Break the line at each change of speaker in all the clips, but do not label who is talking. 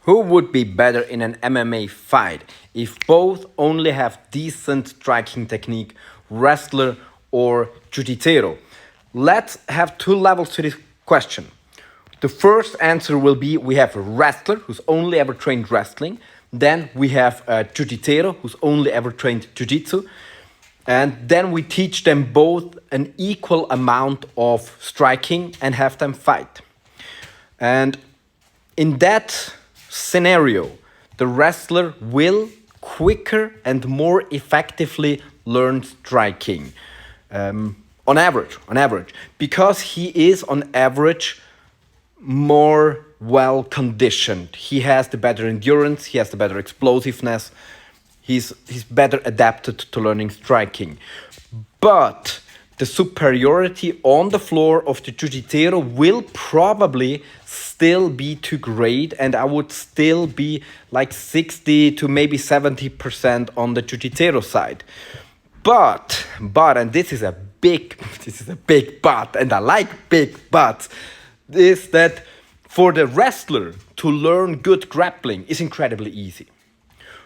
Who would be better in an MMA fight if both only have decent striking technique, wrestler or jiu-jitsu? Let's have two levels to this question. The first answer will be we have a wrestler who's only ever trained wrestling. Then we have a jiu-jitsu who's only ever trained jiu-jitsu. And then we teach them both an equal amount of striking and have them fight. And in that scenario, the wrestler will quicker and more effectively learn striking on average, because he is on average more well conditioned. He has the better endurance, he has the better explosiveness, he's better adapted to learning striking. But the superiority on the floor of the jiu-jitsu will probably still be too great, and I would still be like 60 to maybe 70% on the jiu-jitsu side. But, and this is a big but, and I like big buts, is that for the wrestler to learn good grappling is incredibly easy.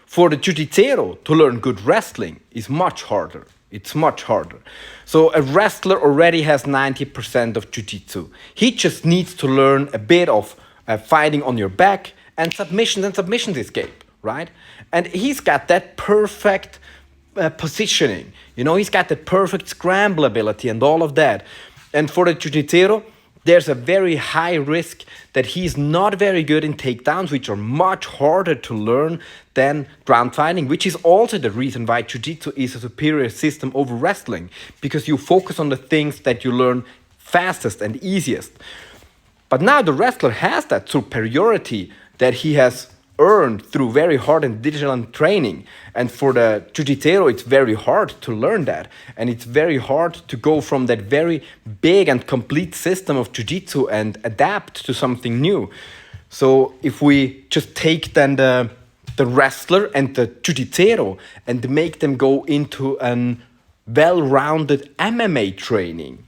For the jiu-jitsu to learn good wrestling is much harder. It's much harder. So a wrestler already has 90% of jiu-jitsu. He just needs to learn a bit of fighting on your back and submissions escape, right? And he's got that perfect positioning. You know, he's got the perfect scramble ability and all of that. And for the jiu-jitsu, there's a very high risk that he's not very good in takedowns, which are much harder to learn than ground fighting, which is also the reason why jiu-jitsu is a superior system over wrestling, because you focus on the things that you learn fastest and easiest. But now the wrestler has that superiority that he has earned through very hard and diligent training. And for the jiu-jitsu, it's very hard to learn that. And it's very hard to go from that very big and complete system of jiu-jitsu and adapt to something new. So if we just take then the wrestler and the jiu-jitsu and make them go into a well-rounded MMA training,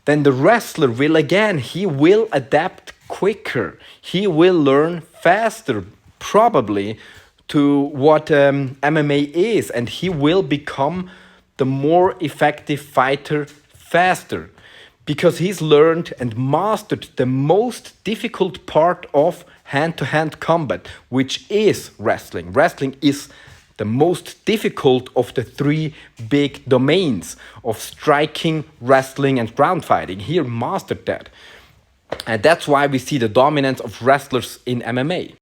then the wrestler will he will adapt quicker. He will learn faster, probably, to what MMA is, and he will become the more effective fighter faster, because he's learned and mastered the most difficult part of hand-to-hand combat, which is wrestling. Wrestling is the most difficult of the three big domains of striking, wrestling, and ground fighting. He mastered that. And that's why we see the dominance of wrestlers in MMA.